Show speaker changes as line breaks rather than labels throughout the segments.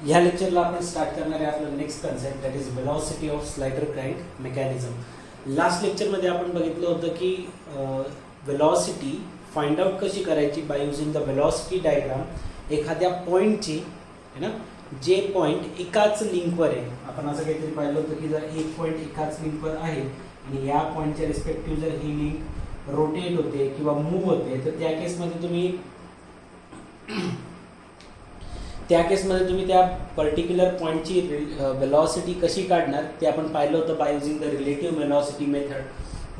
ह्या लेक्चरला आपण स्टार्ट करणार आहे आपलं next concept that is velocity of slider crank mechanism. Last लेक्चरमध्ये आपण बघितलं होतं की वेलॉसिटी फाइंड आउट कशी करायची bye using the velocity diagram. एखाद्या पॉईंटची आहे ना, जे पॉईंट एकाच लिंकवर आहे, आपण असं काहीतरी पाहिलं होतं की जर एक पॉईंट एकाच लिंकवर आहे आणि या पॉईंटच्या रिस्पेक्टिव्ह जर ही लिंक रोटेट होते किंवा मूव्ह होते तर त्या केसमध्ये तुम्ही त्या पर्टिक्युलर पॉईंटची वेलॉसिटी कशी काढणार ते आपण पाहिलं होतं by using the relative velocity method.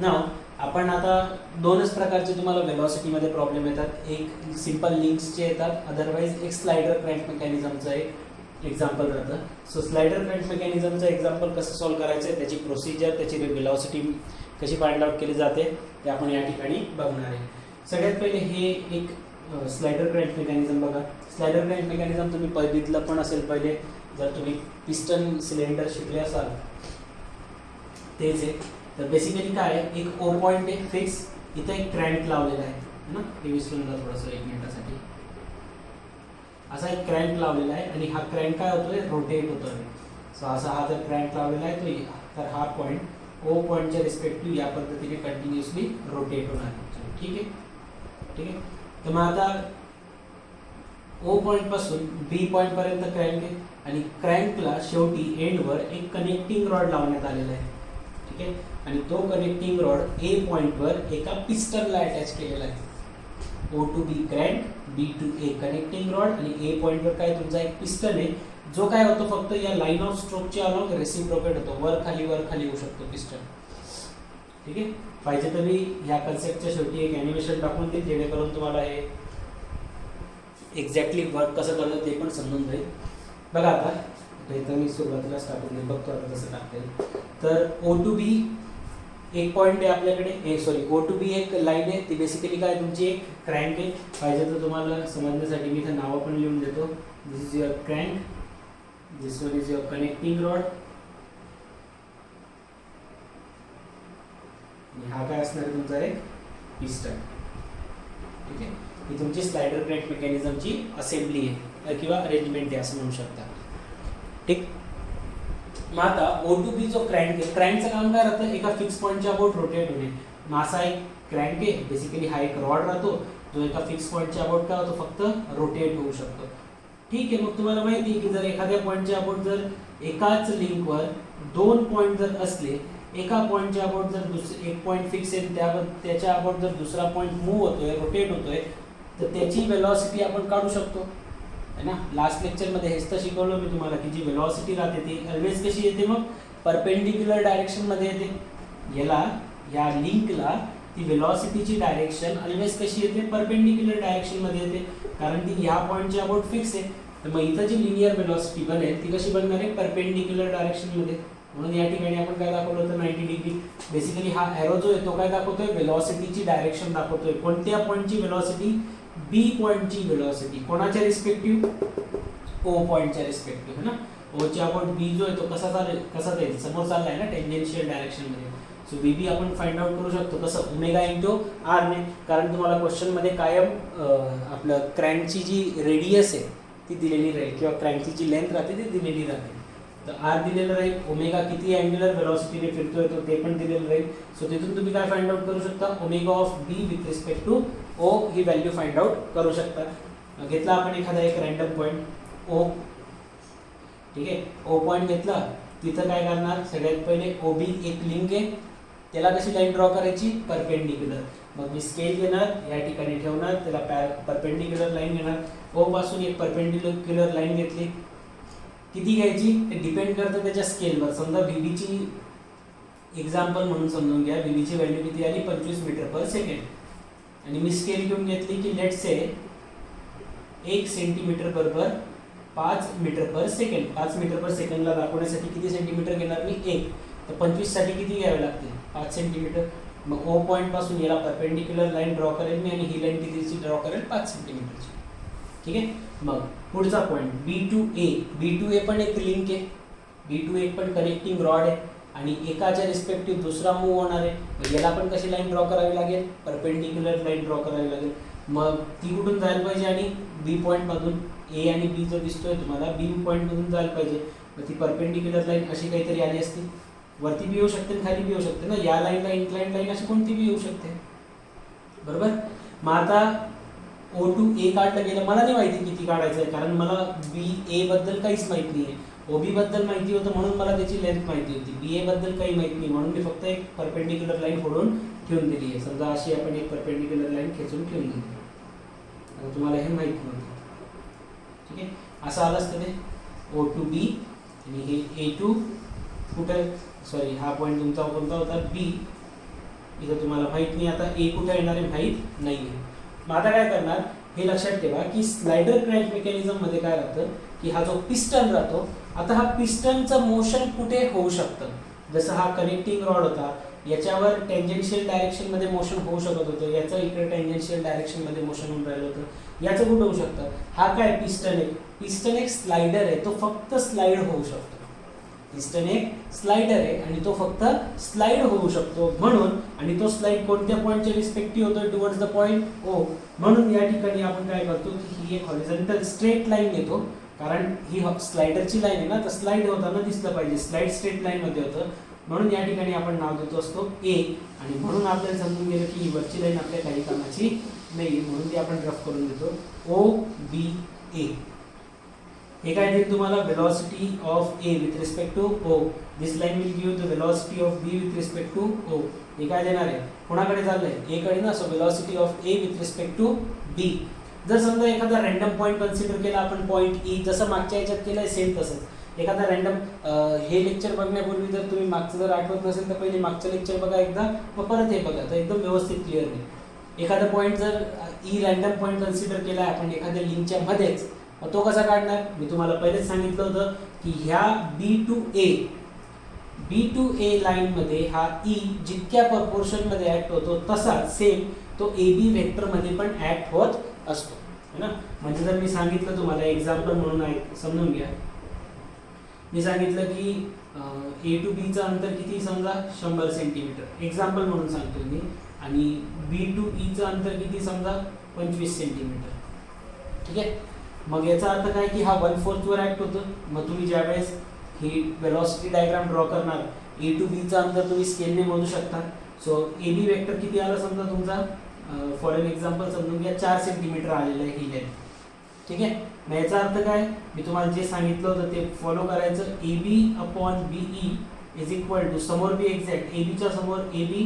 नाव आपण आता दोनच प्रकारचे तुम्हाला वेलॉसिटीमध्ये प्रॉब्लेम येतात. एक सिंपल लिंक्सचे येतात, अदरवाईज एक स्लाइडर क्रँक मेकॅनिझमचं एक एक्झाम्पल राहतं. सो स्लाइडर क्रँक मेकॅनिझमचं एक्झाम्पल कसं सॉल्व्ह करायचं आहे, त्याची प्रोसिजर, त्याची वेलॉसिटी कशी फाइंड आउट केली जाते ते आपण या ठिकाणी बघणार आहे. सगळ्यात पहिले हे एक स्लाइडर क्रँक मेकॅनिझम बघा. स्लाइडर क्रँक मेकॅनिझम तुम्ही बघितलं पण असेल पहिले, जर तुम्ही पिस्टन सिलेंडर शिकले असाल तेच आहे. तर बेसिकली काय आहे, एक ओ पॉईंट आहे फिक्स, इथं एक क्रँक लावलेला आहे ना, हे विसरून जा थोडंसं एक मिनिटासाठी. असा एक क्रँक लावलेला आहे आणि हा क्रँक काय होतोय, रोटेट होतोय. सो असा हा जर क्रँक लावलेला आहे तर हा पॉईंट ओ पॉईंटच्या रिस्पेक्टिव्ह या पद्धतीने कंटिन्युअसली रोटेट होणार आहे. ठीक आहे. तर मग आता ओ पॉईंट पासून बी पॉईंट पर्यंत क्रँक आहे आणि क्रँकला शेवटी एंडवर एक कनेक्टिंग रॉड लावण्यात आलेला आहे. ठीक आहे. आणि तो कनेक्टिंग रॉड ए पॉईंटवर एका पिस्टनला अटॅच केलेला आहे. O to B crank, B to A connecting rod आणि ए पॉईंटवर काय तुमचा एक पिस्टन आहे, जो काय होतो फक्त या लाईन ऑफ स्ट्रोकच्या अलॉंग रेसिप्रोकेट होतो, वर खाली होऊ शकतो पिस्टन. ठीक आहे. पाहिजे तर मी ह्या कन्सेप्टच्या शेवटी एक ॲनिमेशन टाकून देईल जेणेकरून तुम्हाला हे एक्झॅक्टली वर्क कसं करतं ते पण समजून जाईल. बघा आता इथं मी सुरुवातीला स्टार्टिंग बघतो आता कसं टाकता येईल. तर ओ टू बी एक पॉईंट आहे आपल्याकडे, ओ टू बी एक लाईन आहे, ती बेसिकली काय तुमची एक क्रँक आहे. पाहिजे तर तुम्हाला समजण्यासाठी मी इथं नावं पण लिहून देतो. This is your crank, this one is your connecting rod, हा काय असणार आहे तुमचा एक पिस्टन. ठीक आहे. ही तुमची स्लाइडर क्रँक मेकॅनिझमची असेंब्ली आहे किंवा अरेंजमेंट आहे असं म्हणू शकता. ठीक. मग आता ओ टू बी जो क्रँक आहे, क्रँकचं काम काय राहतं, एका फिक्स पॉईंटच्या अबाउट रोटेट होणे. मग असा एक क्रँक आहे, बेसिकली हा एक रॉड राहतो जो एका फिक्स पॉईंटच्या अबाउट काय होतो, फक्त रोटेट होऊ शकतो. ठीक आहे. मग तुम्हाला माहिती आहे की जर एखाद्या पॉईंटच्या अबाउट जर एकाच लिंकवर दोन पॉईंट जर असले, एका पॉईंटच्या अबाउट जर एक पॉईंट फिक्स आहे त्याच्या अबाउट जर दुसरा पॉईंट मूव्ह होतोय, रोटेट होतोय, तर त्याची वेलॉसिटी आपण काढू शकतो है ना. लास्ट लेक्चरमध्ये हेच तर शिकवलं मी तुम्हाला की जी वेलॉसिटी राहते ती ऑलवेज कशी येते, मग परपेंडिक्युलर डायरेक्शनमध्ये येते. या लिंकला ती वेलॉसिटीची डायरेक्शन ऑलवेज कशी येते, परपेंडिक्युलर डायरेक्शनमध्ये येते, कारण ती ह्या पॉईंटच्या अबाउट फिक्स आहे. तर मग इथं जी लिनियर वेलॉसिटी बनेल ती कशी बनणार आहे, परपेंडिक्युलर डायरेक्शनमध्ये. म्हणून या ठिकाणी आपण काय दाखवलं होतं, 90 डिग्री. बेसिकली हा एरो जो आहे तो काय दाखवतोय, वेलॉसिटीची डायरेक्शन दाखवतोय. कोणत्या पॉईंटची वेलॉसिटी, बी पॉईंटची वेलॉसिटी. कोणाच्या रिस्पेक्टिव्ह, ओ पॉईंटच्या रिस्पेक्टिव्ह है ना. ओच्या अबाउट बी जो आहे तो कसा जाईल, समोर चाललाय ना टेंजेन्शियल डायरेक्शनमध्ये. सो बी आपण फाइंड आउट करू शकतो कसं, ओमेगा इंटू आर ने. कारण तुम्हाला क्वेश्चनमध्ये कायम आपलं क्रँकची जी रेडियस आहे ती दिलेली राहील किंवा क्रँकची जी लेंथ राहते ती दिलेली राहते. तर आर दिलेलं राहील, ओमेगा किती अँग्युलर वेलॉसिटीने फिरतोय तो ते पण दिलेलं राहील. सो तिथून तुम्ही काय फाइंड आउट करू शकता, omega of B with respect to O ही व्हॅल्यू फाइंड आउट करू शकता. घेतला आपण एखादा एक रँडम पॉईंट ओ. ठीक आहे. ओ पॉईंट घेतला, तिथं काय करणार, सगळ्यात पहिले ओ बी एक लिंक आहे, त्याला कशी लाईन ड्रॉ करायची, परपेंडिक्युलर. मग मी स्केल घेणार, या ठिकाणी ठेवणार, त्याला परपेंडिक्युलर लाईन घेणार. ओ पासून एक परपेंडिक्युलर लाईन घेतली, किती घ्यायची ते डिपेंड करतं त्याच्या स्केलवर. समजा व्हीबीची एक्झाम्पल म्हणून समजून घ्या, व्हीबीची व्हॅल्यू किती आली, 25 मीटर पर सेकंड. आणि मी स्केल घेऊन घेतली की लेट्स से 1 सेंटीमीटर बरोबर 5 मीटर पर सेकंड. 5 मीटर पर सेकंडला दाखवण्यासाठी किती सेंटीमीटर घेणार मी, 1. तर 25 साठी किती घ्यावे लागतील, 5 सेंटीमीटर. मग ओ पॉईंट पासून याला परपेंडिक्युलर लाईन ड्रॉ करेल मी आणि ही लाईन कितीची ड्रॉ करेल, 5 सेंटीमीटरची. ठीक आहे. मग पुढचा पॉईंट बी टू ए पण एक लिंक आहे, बी टू ए पण कनेक्टिंग रॉड आहे आणि एकाच्या रिस्पेक्टिव्ह दुसरा मूव्ह होणार आहे. याला पण कशी लाईन ड्रॉ करावी लागेल, परपेंडिक्युलर लाईन ड्रॉ करावी लागेल. मग ती कुठून जायला पाहिजे आणि बी पॉईंट मधून ए आणि बी जो दिसतोय तुम्हाला बी पॉईंट मधून जायला पाहिजे, मग ती परपेंडिक्युलर लाईन अशी काहीतरी आली असती, वरती बी येऊ शकते आणि खाली बी येऊ शकते ना, या लाईनला इन्क्लाइंड लाईन अशी कोणती बी येऊ शकते, बरोबर. मग आता O2A काढलं गेलं, मला नाही माहिती किती काढायचं आहे कारण मला BA बद्दल काहीच माहित नाहीये. OB बद्दल माहिती होतं म्हणून मला त्याची लेंथ माहिती होती, BA बद्दल काही माहित नाही म्हणून मी फक्त एक परपेंडिक्युलर लाईन फोडून ठेवून दिली आहे. समजा अशी आपण एक परपेंडिक्युलर लाईन खेचून ठेवून दिली, आता तुम्हाला हे माहित नव्हतं, ठीक आहे. असं आलं असतं ते O2B आणि हे A2 कुठे, सॉरी हा पॉईंट तुमचा कोणता होता B, इथं तुम्हाला माहित नाही, आता A कुठे येणार आहे माहित नाही आहे. मग आता काय करणार हे लक्षात ठेवा की स्लाइडर क्रॅन्क मेकॅनिझम मध्ये काय राहतं की हा जो पिस्टन राहतो, आता हा पिस्टनचं मोशन कुठे होऊ शकतं, जसं हा कनेक्टिंग रॉड होता याच्यावर टेंजेन्शियल डायरेक्शन मध्ये मोशन होऊ शकत होतं, याचं इकडे टेंजेन्शियल डायरेक्शन मध्ये मोशन होऊन राहिलं होतं, याचं कुठं होऊ शकतं, हा काय पिस्टन आहे, पिस्टन एक स्लाइडर आहे, तो फक्त स्लाइड होऊ शकतो, पिस्टन एक स्लाइडर आहे आणि तो फक्त स्लाइड होऊ शकतो म्हणून, आणि तो स्लाइड कोणत्या पॉईंटच्या रिस्पेक्टिव्ह होतो, टुवर्ड्स द पॉईंट O, म्हणून या ठिकाणी आपण काय करतो की ही एक हॉरिझॉन्टल स्ट्रेट लाईन घेतो, कारण ही स्लाइडरची लाईन आहे ना, तर स्लाइड होताना दिसलं पाहिजे, स्लाइड स्ट्रेट लाईन मध्ये होतं, म्हणून या ठिकाणी आपण नाव देतो असतो A, आणि म्हणून आपल्याला समजून गेलं की ही वरची लाईन आपल्या काही कामाची नाही म्हणून ती आपण रफ करून देतो OBA. हे काय देईल तुम्हाला, velocity of A with respect to O. This line will give the velocity of B with respect to O. हे काय देणार आहे, कोणाकडे चाललंय, A कडे ना, so velocity of A with respect to B. जर समजा एखादा रँडम पॉईंट कन्सिडर केला आपण, पॉईंट E, जसं मागच्या याच्यात केलंय सेम तसंच एखादा रँडम, हे लेक्चर बघण्यापूर्वी जर तुम्ही मागचं जर आठवत नसेल तर पहिले मागचं लेक्चर बघा एकदा, मग परत हे बघा, तर एकदम व्यवस्थित क्लिअर नाही. एखादा पॉईंट जर E रँडम पॉईंट कन्सिडर केला आपण एखाद्या लिंकच्या मध्येच, मग तो कसा काढणार, मी तुम्हाला पहिलेच सांगितलं होतं की ह्या B to A लाईन मध्ये हा E जितक्या प्रपोर्शन मध्ये ऍक्ट होतो तसाच सेम तो AB वेक्टर मध्ये पण ऍक्ट होत असतो, है ना. म्हणजे जर मी सांगितलं तुम्हाला एक्झाम्पल म्हणून समजून घ्या, मी सांगितलं की A to B चं अंतर किती, समजा 100 सेंटीमीटर, एक्झाम्पल म्हणून सांगतो मी, आणि B to E चं अंतर किती, समजा 25 सेंटीमीटर, ठीक आहे. मग याचा अर्थ काय की हा 1/4 वर ऍक्ट होतं, मग तुम्ही ज्यावेळेस ही वेलॉसिटी डायग्राम ड्रॉ करणार, A to B चं अंतर तुम्ही स्केलने मोजू शकता. सो AB वेक्टर किती आला समजा तुमचा, फॉर एन एक्झाम्पल समजून घ्या 4 सेंटीमीटर आलेलं आहे ही लेंथ, ठीक आहे. मग याचा अर्थ काय, मी तुम्हाला जे सांगितलं होतं ते फॉलो करायचं, AB/BE इज इक्वल टू, समोर बी एक्झॅक्ट, AB च्या समोर AB,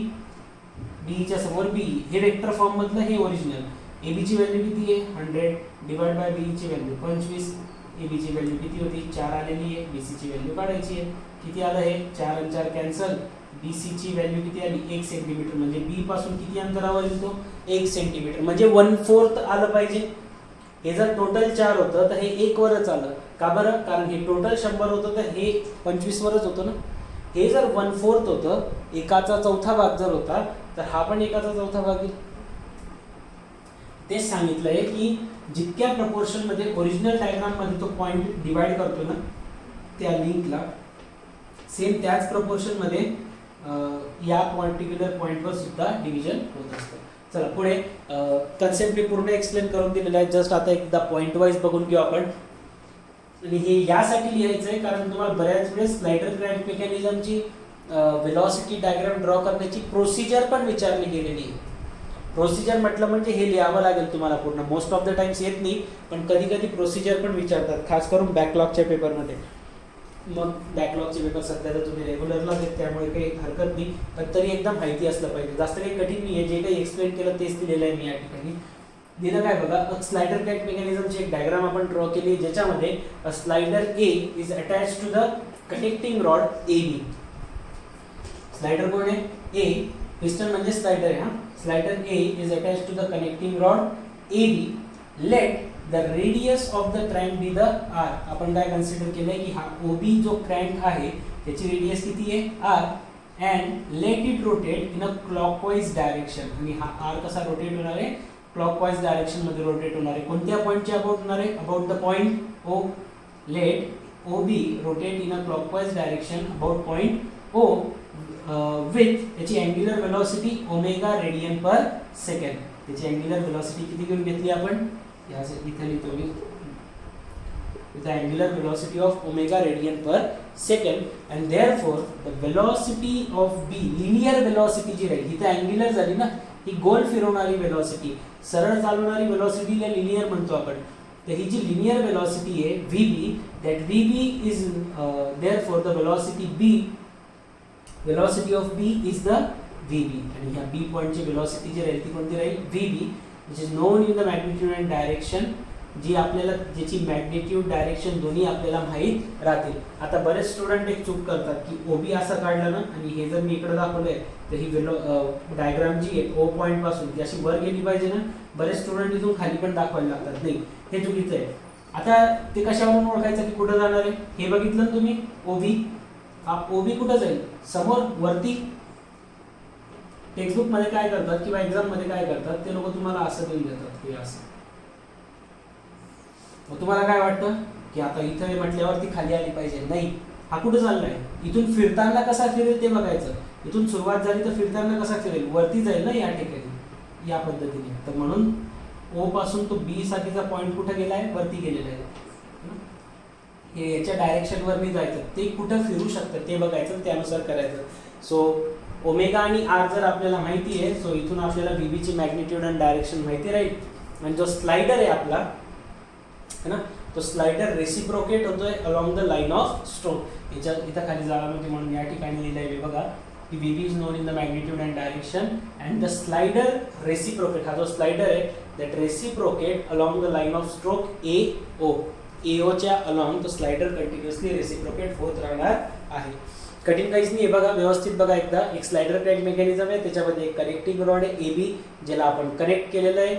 BE च्या समोर BE, हे वेक्टर फॉर्म मधलं हे ओरिजिनल. AB ची व्हॅल्यू किती आहे 100 डिवाइड बाय BE ची व्हॅल्यू 25, AB ची व्हॅल्यू किती होती 4 आलेली आहे, BC ची व्हॅल्यू काढायची आहे, किती आलं हे 4 आणि 4 कॅन्सल, BC ची व्हॅल्यू किती आली 1 सेंटीमीटर, म्हणजे B पासून किती अंतरावर येतो 1 सेंटीमीटर, म्हणजे 1/4 आलं पाहिजे. हे जर टोटल 4 होतं तर हे 1 वरच आलं, का बरं, कारण हे टोटल 100 होतं तर हे 25 वरच होतं ना. हे जर 1/4 होतं, एकाचा चौथा भाग जर होता तर हा पण एकाचा चौथा भाग येईल. तेच सांगितलंय की जितक्या प्रपोर्शन मध्ये ओरिजिनल डायग्राम मध्ये तो पॉइंट डिवाइड करतो ना त्या लिंकला, सेम त्याच प्रपोर्शन मध्ये या पर्टिक्युलर पॉइंटवर सुद्धा डिव्हिजन होत असतं. चला पुढे, कन्सेप्ट मी पूर्ण एक्सप्लेन करून दिलेला आहे, जस्ट आता एकदा पॉइंट वाईज बघून घेऊ आपण. आणि हे यासाठी लिहायचं आहे कारण तुम्हाला बऱ्याच वेळेस स्लाइडर क्रॅन्क मेकॅनिझमची वेलॉसिटी डायग्राम ड्रॉ करण्याची प्रोसिजर पण विचारली गेलेली आहे. प्रोसिजर म्हटलं म्हणजे हे लिहावं लागेल तुम्हाला पूर्ण, मोस्ट ऑफ द टाइम्स येत नाही पण कधी कधी प्रोसिजर पण विचारतात, खास करून बॅकलॉगच्या पेपरमध्ये. मग बॅकलॉगचे पेपर सध्या तर तुम्ही रेग्युलरला देत त्यामुळे काही हरकत नाही, पण तरी एकदम माहिती असलं पाहिजे, जास्त काही कठीण नाही आहे. जे काही एक्सप्लेन केलं तेच दिलेलं आहे मी या ठिकाणी. दिलं काय बघा, स्लाइडर क्रॅन्क मेकॅनिझमची एक डायग्राम आपण ड्रॉ केली ज्याच्यामध्ये slider A is attach to the connecting rod AB. Slider कोण आहे A, पिस्टन म्हणजे स्लाइडर आहे. हा, slider A is attach to the connecting rod AB. Let the radius of the crank be the R. आपण काय consider केलंय की हा OB जो क्रॅन्क आहे त्याची रेडियस किती आहे R, and let it rotate in a clockwise direction. आणि हा R कसा रोटेट होणार आहे, क्लॉकवाईज डायरेक्शन मध्ये रोटेट होणार आहे. कोणत्या पॉइंटचे अबाउट होणार आहे, about the point O. Let OB rotate in a clockwise direction about point O with त्याची angular velocity omega radian per second. त्याची अँग्युलर वेलोसिटी किती घेऊन घेतली आपण, इथे लिहितो मी with the angular velocity of omega radian per second, and therefore the velocity of b, linear velocity जी राहील, इथे angular झाली ना, ही गोल फिरवणारी velocity, सरळ चालवणारी velocity ला linear म्हणतो आपण. तर ही जी linear velocity आहे vb, that vb is therefore the velocity b, velocity of b is the vb, आणि ह्या b पॉइंट ची velocity जी राहील ती कोणती राहील vb, which is known in the magnitude and direction, जी आपल्याला ज्याची मॅग्निट्यूड डायरेक्शन दोन्ही आपल्याला माहित राहतील. आता बरेच स्टुडंट एक चूक करतात की ओबी असं काढलं ना, आणि हे जर मी इकडे दाखवलंय तर ही डायग्राम जी आहे ओ पॉइंट पासून ती अशी वर गेली पाहिजे ना, बरेच स्टुडंट इथून खाली पण दाखवायला लागतात. नाही, हे चुकीचं आहे. आता ते कशावरून ओळखायचं की कुठं जाणार आहे, हे बघितलं ना तुम्ही, ओबी, हा ओबी कुठं जाईल, समोर वरती. टेक्स्टबुक मध्ये काय करतात किंवा एक्झाम मध्ये काय करतात, ते लोक तुम्हाला असं देऊन देतात, हे असं. मग तुम्हाला काय वाटतं की आता इथं म्हटल्यावरती खाली आली पाहिजे, नाही, हा कुठं चाललाय, इथून फिरताना कसा फिरेल ते बघायचं. इथून सुरुवात झाली तर फिरताना कसा फिरेल, वरती जाईल ना या ठिकाणी, या पद्धतीने. तर म्हणून ओ पासून तो बी साठीचा पॉइंट कुठे गेलाय, वरती गेलेला आहे. हे याच्या डायरेक्शन वर मी जायचं, ते कुठं फिरू शकतं ते बघायचं, त्यानुसार करायचं. सो ओमेगा आणि आर जर आपल्याला माहिती आहे, सो इथून आपल्याला व्हीबी ची मॅग्निट्यूड आणि डायरेक्शन माहिती राहील. आणि जो स्लाइडर आहे आपला, है ना, तो स्लाइडर रेसिप्रोकेट होतोय along the line of stroke. याच्या इथं खाली जागा नव्हती म्हणून या ठिकाणी लिहिलंय बघा की VB is known in the magnitude and direction and the slider reciprocate, हा जो स्लाइडर आहे that reciprocate along the line of stroke A O, एओच्या अलॉंग तो स्लाइडर कंटिन्युअसली रेसिप्रोकेट होत राहणार आहे. कठीण काहीच नाही, बघा व्यवस्थित बघा एकदा. एक स्लाइडर क्रॅक मेकॅनिझम आहे, त्याच्यामध्ये एक कनेक्टिंग रॉड आहे एबी, ज्याला आपण कनेक्ट केलेलं आहे.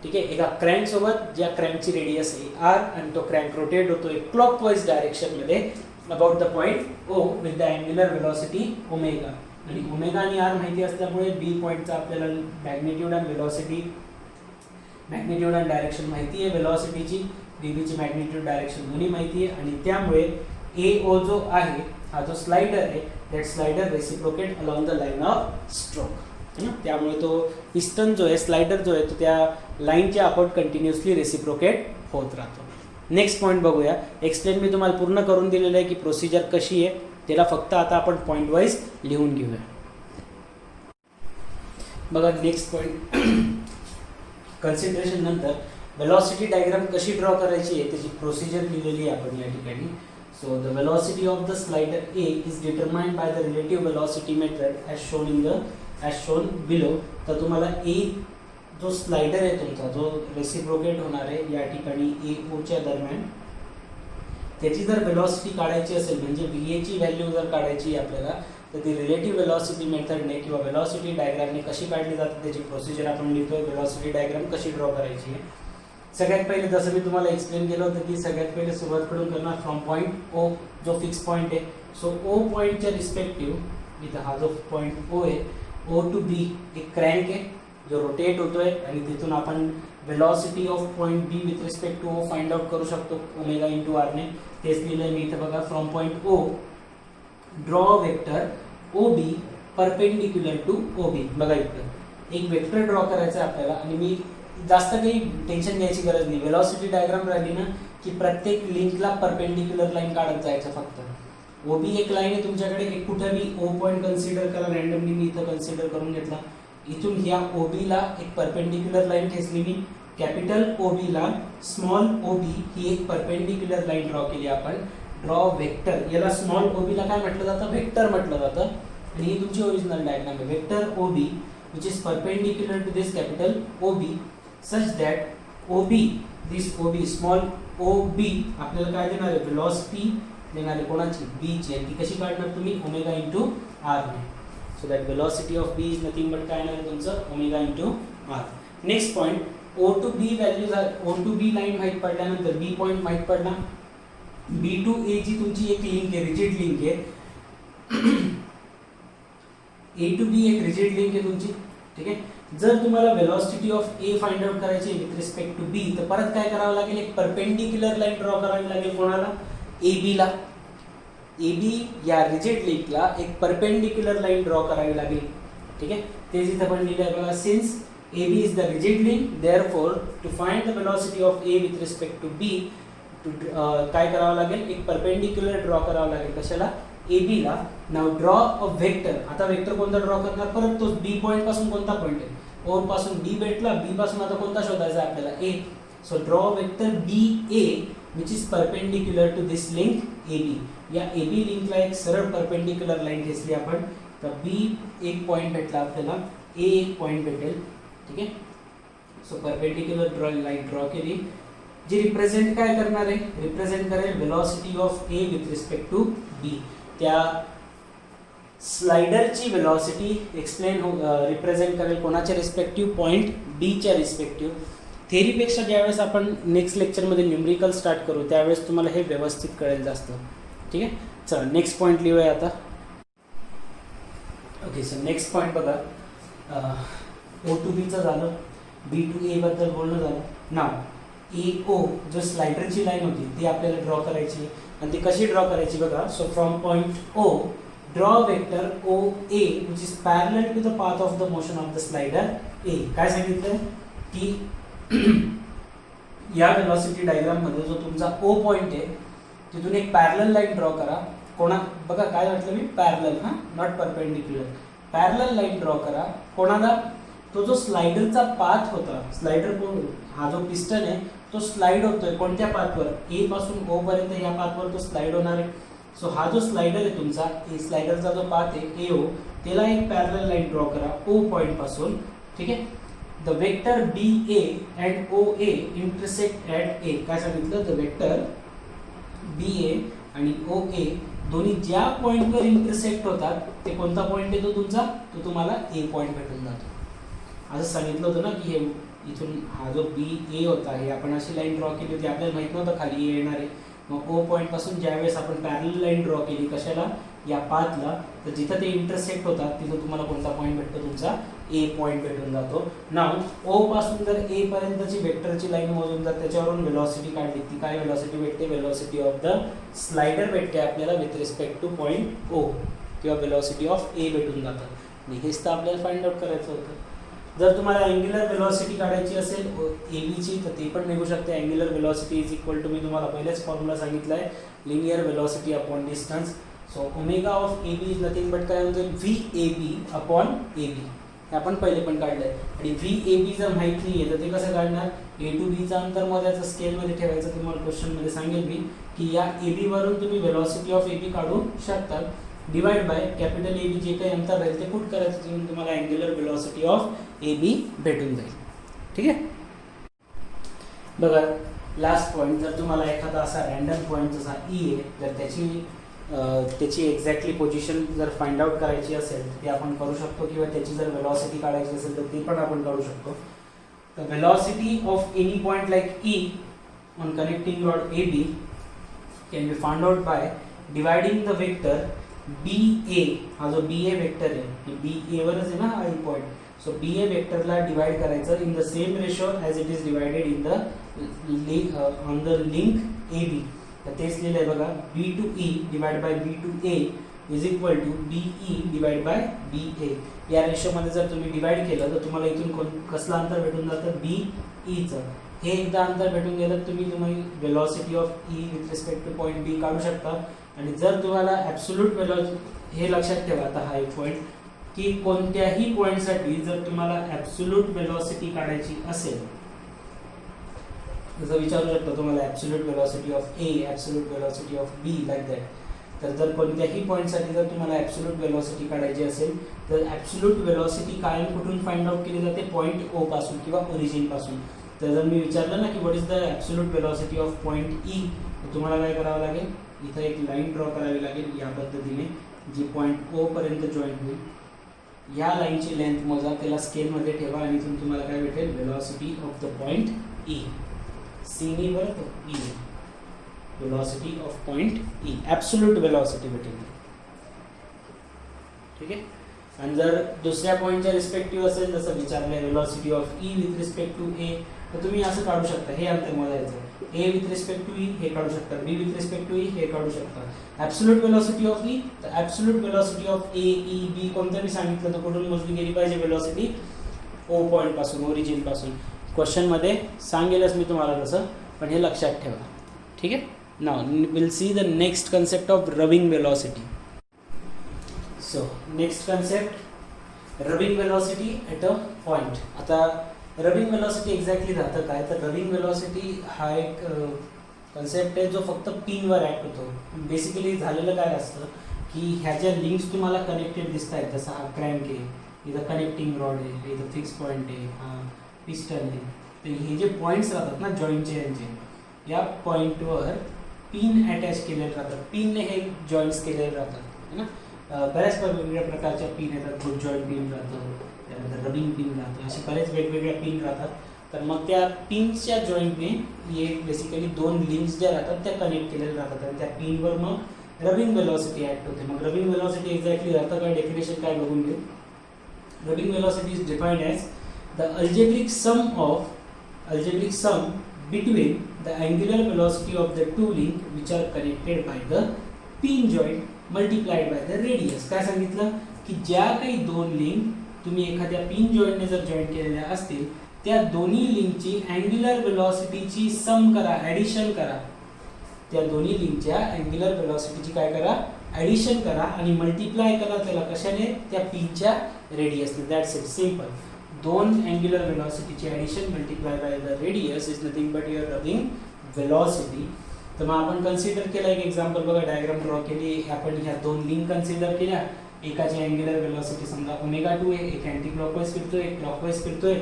ठीक आहे, एका क्रँक सोबत, ज्या क्रँकची रेडियस आहे आर, आणि तो क्रँक रोटेट होतोय क्लॉकवाईज डायरेक्शन मध्ये about the point O with the angular velocity omega. आणि ओमेगा आणि आर माहिती असल्यामुळे बी पॉइंटचा आपल्याला magnitude and velocity, magnitude and direction माहिती आहे, वेलोसिटीची, व्हीबीची मॅग्निट्यूड डायरेक्शन दोन्ही माहिती आहे. आणि त्यामुळे ए ओ जो आहे, हा जो स्लाइडर आहे, that slider reciprocate along the line of stroke. त्यामुळे तो पिस्टन जो आहे, स्लाइडर जो आहे, तो त्या लाईनच्या अबाउट कंटिन्युअसली रेसिप्रोकेट होत राहतो. नेक्स्ट पॉईंट बघूया. एक्सप्लेन मी तुम्हाला पूर्ण करून दिलेलं आहे की प्रोसिजर कशी आहे, त्याला फक्त आता आपण पॉईंट वाईज लिहून घेऊया. बघा नेक्स्ट पॉईंट, कन्सिडरेशन नंतर वेलॉसिटी डायग्राम कशी ड्रॉ करायची आहे त्याची प्रोसिजर लिहिलेली आहे आपण या ठिकाणी. So the velocity of the slider A is determined by the relative velocity method as shown below. तर तुम्हाला A जो स्लाइडर आहे तुमचा, जो रेसिप्रोकेट होणार आहे या ठिकाणी ए ओच्या दरम्यान, त्याची जर वेलॉसिटी काढायची असेल, म्हणजे VA ची व्हॅल्यू जर काढायची आपल्याला, तर ती रिलेटिव्ह वेलॉसिटी मेथडने किंवा वेलॉसिटी डायग्रामने कशी काढली जाते त्याची प्रोसिजर आपण लिहितोय. वेलॉसिटी डायग्राम कशी ड्रॉ करायची आहे, सगळ्यात पहिले जसं मी तुम्हाला एक्सप्लेन केलं होतं की सगळ्यात पहिले सुरुवात करून करणार फ्रॉम पॉईंट ओ, जो फिक्स पॉईंट आहे. सो ओ पॉईंटच्या रिस्पेक्टिव्ह इथं हा जो पॉईंट ओ आहे, ओ टू बी एक क्रँक आहे जो रोटेट होतोय, आणि तिथून आपण velocity of point B with respect to O find out करू शकतो ओमेगा इंटू आरने. तेच लिहिलंय मी इथं बघा. From point O draw vector O B perpendicular to O B. बघा इथं एक वेक्टर ड्रॉ करायचं आहे आपल्याला, आणि मी जास्त काही टेन्शन घ्यायची गरज नाही. वेलॉसिटी डायग्राम राहिली ना की प्रत्येक लिंकला परपेंडिक्युलर लाईन काढत जायचं फक्त. ओबी एक लाईन आहे तुमच्याकडे, एक कुठं बी ओ पॉईंट कन्सिडर करा, रँडमली मी इथं कन्सिडर करून घेतला. इथून ह्या ओबीला एक परपेंडिक्युलर लाईन खेचली मी, कॅपिटल ओबीला स्मॉल ओबी ही एक परपेंडिक्युलर लाईन ड्रॉ केली आपण. ड्रॉ वेक्टर, याला स्मॉल ओबीला काय म्हटलं जातं, वेक्टर म्हटलं जातं. आणि ही तुमची ओरिजिनल डायग्राम आहे. Vector O B which is perpendicular to this capital O B such that OB, this OB, small OB आपल्याला काय देणार आहे, वेलॉसिटी देणार आहे कोणाची, B ची. आणि ती कशी काढणार तुम्ही, ओमेगा इंटू आर ने. So that velocity of B is nothing but काय येणार आहे तुमचं, omega into R. Next point, O to B value, O to B line माहीत पडल्यानंतर B पॉईंट माहीत पडला, B टू A जी तुमची एक लिंक आहे, रिजिड लिंक आहे. A टू B एक रिजिड लिंक आहे तुमची. ठीक आहे. जर तुम्हाला velocity of A find out करायची विथ रिस्पेक्ट टू बी, तर परत काय करावं लागेल, एक परपेंडिक्युलर लाईन ड्रॉ करावी लागेल कोणाला, AB ला. AB या रिजिड लिंकला एक परपेंडिक्युलर लाईन ड्रॉ करावी लागेल. ठीक आहे. तेच इथं पण लिहिलं आहे बघा. Since AB is the rigid link, therefore to find the velocity of A with respect to B, काय करावं लागेल, एक परपेंडिक्युलर ड्रॉ करावं लागेल. कशाला? AB ला. नाव ड्रॉ अ वेक्टर. आता वेक्टर कोणता ड्रॉ करणार? परत तो B पॉईंट पासून कोणता पॉईंट आहे? O पासून B भेटला, B पासून आता कोणता शोधायचा आहे आपल्याला? A. So draw vector BA which is perpendicular to this link AB. या AB लिंकला एक सरळ परपेंडिक्युलर लाईन घेतली आपण, तर B एक पॉईंट भेटला आपल्याला, A एक पॉईंट भेटेल. ठीक आहे. सो परपेंडिक्युलर लाईन ड्रॉ केली, जी रिप्रेझेंट काय करणार आहे? रिप्रेझेंट करेल velocity of A with respect to B. त्या स्लाइडरची वेलोसिटी एक्सप्लेन रिप्रेझेंट करेल कोणाच्या रिस्पेक्टिव्ह? पॉईंट B च्या रिस्पेक्टिव्ह. थेरीपेक्षा ज्यावेळेस आपण नेक्स्ट लेक्चरमध्ये न्यूमरिकल स्टार्ट करू त्यावेळेस तुम्हाला हे व्यवस्थित कळेल जास्त. ठीक आहे. चला नेक्स्ट पॉईंट लिहूया आता. ओके, सो नेक्स्ट पॉईंट बघा, O टू B चं झालं, B टू A बद्दल बोलणं झालं. नाव AO जो स्लाइडरची लाईन होती ती आपल्याला ड्रॉ करायची, आणि ती कशी ड्रॉ करायची बघा. So from point O draw vector OA which is parallel to the path of the motion of the slider A. काय सांगितलं की या वेलोसिटी डायग्राम मध्ये जो तुमचा O पॉइंट आहे तिथून एक पॅरलल लाईन ड्रॉ करा. कोणा बघा काय म्हटलं मी? पॅरलल, हा, not perpendicular. Parallel line draw करा. कोणाला? तो जो स्लाइडरचा पाथ होता, स्लाइडर कोण, हा जो पिस्टन आहे तो स्लाइड होतोय कोणत्या पाथवर? A पासून O पर्यंत या पाथवर तो स्लाइड होणार आहे. सो हा जो स्लाइडर आहे तुमचा, स्लाइडरचा जो पाथ आहे AO, त्याला एक पॅरलल लाईन ड्रॉ करा O पॉइंट पासून. ठीक आहे. The vector BA and OA intersect at A. काय सांगितलं? द वेक्टर BA आणि OA दोन्ही ज्या पॉइंटवर इंटरसेक्ट होतात ते कोणता पॉइंट येतो तुमचा? तो तुम्हाला A पॉइंट भेटून जातो. असं सांगितलं होतं ना की हे इथून हा जो BA होता हे आपण अशी लाईन ड्रॉ केली होती, आपल्याला माहित नव्हतं खाली A येणार आहे. मग O पॉइंट पासून ज्यावेळेस आपण पॅरलल लाईन ड्रॉ केली, कशाला? या पाथला, तर जिथं ते इंटरसेक्ट होतात तिथं तुम्हाला कोणता पॉइंट भेटतो? तुमचा A पॉइंट भेटून जातो. नाव O पासून जर A पर्यंतची वेक्टरची लाईन मोजून जर त्याच्यावरून वेलोसिटी काढली, ती काय वेलोसिटी भेटते? वेलोसिटी ऑफ द स्लाइडर भेटते आपल्याला with respect two point O, किंवा वेलोसिटी ऑफ A भेटून जातं. आणि हेच तर आपल्याला फाइंड आउट करायचं होतं. जर तुम्हाला अँग्युलर वेलोसिटी काढायची असेल AB ची, तर ती पण निघू शकते. Angular velocity is equal to, मी तुम्हाला पहिलेच फॉर्म्युला सांगितला आहे, linear velocity upon distance. So omega of AB is nothing but काय म्हणतो? VAB upon AB. हे आपण पहिले पण काढलंय. आणि VAB जर माहित नाहीये तर ते कसं काढणार? A टू B चा अंतर मोजायचं, स्केलमध्ये ठेवायचं. तुम्हाला क्वेश्चनमध्ये सांगेल मी की या AB वरून तुम्ही वेलोसिटी ऑफ AB काढू शकता. डिवाइड बाय कॅपिटल AB जे काही अंतर राहील ते पुट करायचं, तुम्हाला अँग्युलर वेलोसिटी ऑफ AB भेटून जाईल. ठीक आहे. बघा लास्ट पॉईंट, जर तुम्हाला एखादा असा रँडम पॉईंट जसा E आहे, तर त्याची एक्झॅक्टली पोझिशन जर फाइंड आउट करायची असेल ते आपण करू शकतो, किंवा त्याची जर वेलोसिटी काढायची असेल तर ते पण आपण काढू शकतो. तर velocity of any point like E on connecting rod AB can be found out by dividing the vector BA. हा जो BA वेक्टर आहे BA वरच आहे ना हा पॉइंट. सो BA वेक्टरला डिवाइड करायचं in the same ratio as it is divided in the on the link AB. तर तेच लिहिलं आहे बघा, B to E divide by B to A is equal to BE divide by BA. या रेशोमध्ये जर तुम्ही डिवाइड केलं तर तुम्हाला इथून कसलं अंतर भेटून जातं? BEचं. हे एकदा अंतर भेटून गेलं तुम्ही velocity of E with respect two point B काढू शकता. आणि जर तुम्हाला ॲब्सोल्यूट वेलोसिटी, हे लक्षात ठेवा आता हा एक पॉईंट, की कोणत्याही पॉईंटसाठी जर तुम्हाला ॲब्सोल्यूट वेलोसिटी काढायची असेल, जसं विचारू शकता तुम्हाला absolute velocity of A, absolute velocity of B like that. तर जर कोणत्याही पॉईंटसाठी जर तुम्हाला ॲब्सोल्यूट वेलोसिटी काढायची असेल तर ॲब्सोल्यूट वेलोसिटी कायम कुठून फाइंड आउट केली जाते? पॉईंट O पासून किंवा ओरिजिन पासून. तर जर मी विचारलं ना की what is the absolute velocity of point E, तर तुम्हाला काय करावं लागेल? इथं एक लाईन ड्रॉ करावी लागेल या पद्धतीने, जी पॉईंट O पर्यंत जॉईन होईल. या लाईनची लेंथ मोजा, त्याला स्केलमध्ये ठेवा, आणि इथून तुम्हाला काय भेटेल? Velocity of the point E. सीनी बरं तो E, velocity of point E, absolute velocity भेटेल. ठीक आहे. आणि जर दुसऱ्या पॉईंटच्या रिस्पेक्टिव्ह असेल, जसं विचारलंय velocity of E with respect to A, तर तुम्ही असं काढू शकता. हे अंतर मोजायचं, A with respect to E हे काढू शकता, B with respect to E हे काढू शकता. ॲब्सोल्यूट वेलोसिटी ऑफ E, तर absolute velocity of A, E, B कोणतं बी सांगितलं तर कुठून मोजली गेली पाहिजे वेलोसिटी? O पॉईंट पासून, ओरिजिन पासून. क्वेश्चनमध्ये सांगेलच मी तुम्हाला तसं, पण हे लक्षात ठेवा. ठीक आहे. Now we'll see the next concept of rubbing velocity. So next concept rubbing velocity at a point. आता रबिंग वेलॉसिटी एक्झॅक्टली राहतं काय, तर रबिंग वेलॉसिटी हा एक कन्सेप्ट आहे जो फक्त पिनवर ॲक्ट होतो. बेसिकली झालेलं काय असतं की ह्या ज्या लिंक्स तुम्हाला कनेक्टेड दिसत आहेत, जसं हा क्रँक आहे, इथं कनेक्टिंग रॉड आहे, इथं फिक्स पॉईंट आहे, हा पिस्टन आहे, तर हे जे पॉईंट्स राहतात ना जॉईंटचे यांचे, या पॉईंटवर पिन अटॅच केलेले राहतात. पिनने हे जॉईंट्स केलेले राहतात है ना. बऱ्याच वेगवेगळ्या प्रकारच्या पिन येतात. ग्रुप जॉईंट पिन राहतं, त्यानंतर रबिंग पिन राहतं, असे बरेच वेगवेगळ्या पिन राहतात. तर मग त्या पिनच्या जॉईंटने हे बेसिकली दोन लिंक्स ज्या राहतात त्या कनेक्ट केलेल्या राहतात आणि त्या पिनवर मग रबिंग वेलॉसिटी ॲक्ट होते. मग रबिंग वेलॉसिटी एक्झॅक्टली राहतं काय, डेफिनेशन काय बघून घेऊ. Rubbing velocity is defined as the algebraic sum between the angular velocity of the two link which are connected by the pin joint multiplied by the radius. काय सांगितलं की ज्या काही दोन लिंक तुम्ही एखाद्या पिन जॉईंटने जर जॉईंट केलेल्या असतील त्या दोन्ही लिंकची अँग्युलर वेलॉसिटीची सम करा, ॲडिशन करा. त्या दोन्ही लिंकच्या अँग्युलर वेलॉसिटीची काय करा, ॲडिशन करा आणि मल्टिप्लाय करा त्याला कशाने, त्या पिनच्या रेडियसने. That's it, simple. दोन अँग्युलर वेलॉसिटीची addition multiply by the radius is nothing but your rubbing velocity. तर मग आपण कन्सिडर केलं एक एक्झाम्पल बघा, डायग्राम ड्रॉ केली. आपण ह्या दोन लिंक कन्सिडर केल्या. एकाची अँग्युलर वेलॉसिटी समजा ω2 आहे, एक अँटी क्लॉकवाईज फिरतोय, एक क्लॉकवाईज फिरतोय.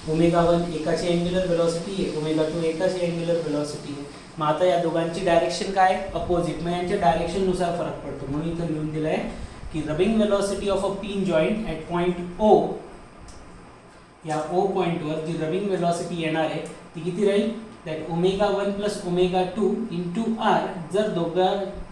ω1 एकाची अँग्युलर वेलॉसिटी आहे, ω2 एकाची अँग्युलर वेलॉसिटी आहे. मग आता या दोघांची डायरेक्शन काय, अपोजिट. मग यांच्या डायरेक्शननुसार फरक पडतो. म्हणून इथं लिहून दिलं आहे की rubbing velocity of a pin joint at point O, या O पॉईंटवर जी रबिंग वेलॉसिटी येणार आहे ती किती राहील, दॅट ω1 + ω2 × r. जर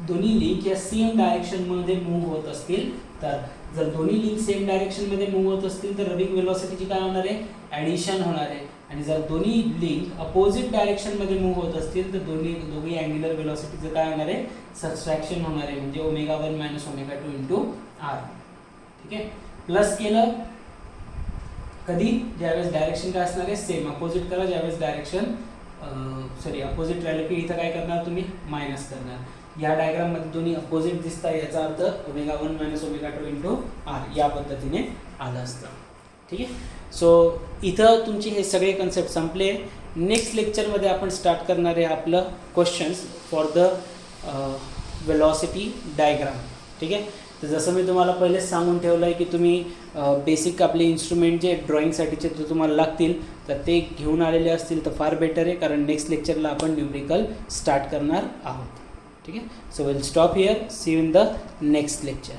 दोन्ही लिंक या सेम डायरेक्शनमध्ये मूव्ह होत असतील तर, जर दोन्ही लिंक सेम डायरेक्शनमध्ये मूव्ह होत असतील तर रबिंग वेलॉसिटीची काय होणार आहे, ॲडिशन होणार आहे. आणि जर दोन्ही लिंक अपोजिट डायरेक्शनमध्ये मूव्ह होत असतील तर दोघी अँग्युलर वेलॉसिटीचं काय होणार आहे, सबट्रॅक्शन होणार आहे. म्हणजे ω1 - ω2 × r. ठीक आहे. प्लस केलं कधी, ज्यावेळेस डायरेक्शन काय असणार आहे, सेम. अपोजिट करा ज्यावेळेस डायरेक्शन अपोजिट राहिलं की इथं काय करणार तुम्ही, मायनस करणार. या डायग्राममध्ये दोन्ही अपोजिट दिसतात, याचा अर्थ ω1 - ω2 × r या पद्धतीने आलं असतं. ठीक आहे. सो इथं तुमचे हे सगळे कन्सेप्ट संपले. नेक्स्ट लेक्चरमध्ये आपण स्टार्ट करणार आहे आपलं questions for the velocity diagram. ठीक आहे. तर जसं मी तुम्हाला पहिलेच सांगून ठेवलं आहे की तुम्ही बेसिक आपले इन्स्ट्रुमेंट जे ड्रॉईंगसाठीचे जे तुम्हाला लागतील तर ते घेऊन आलेले असतील तर फार बेटर आहे, कारण नेक्स्ट लेक्चरला आपण न्यूमेरिकल स्टार्ट करणार आहोत. ठीक आहे. So will stop here, see you in the next lecture.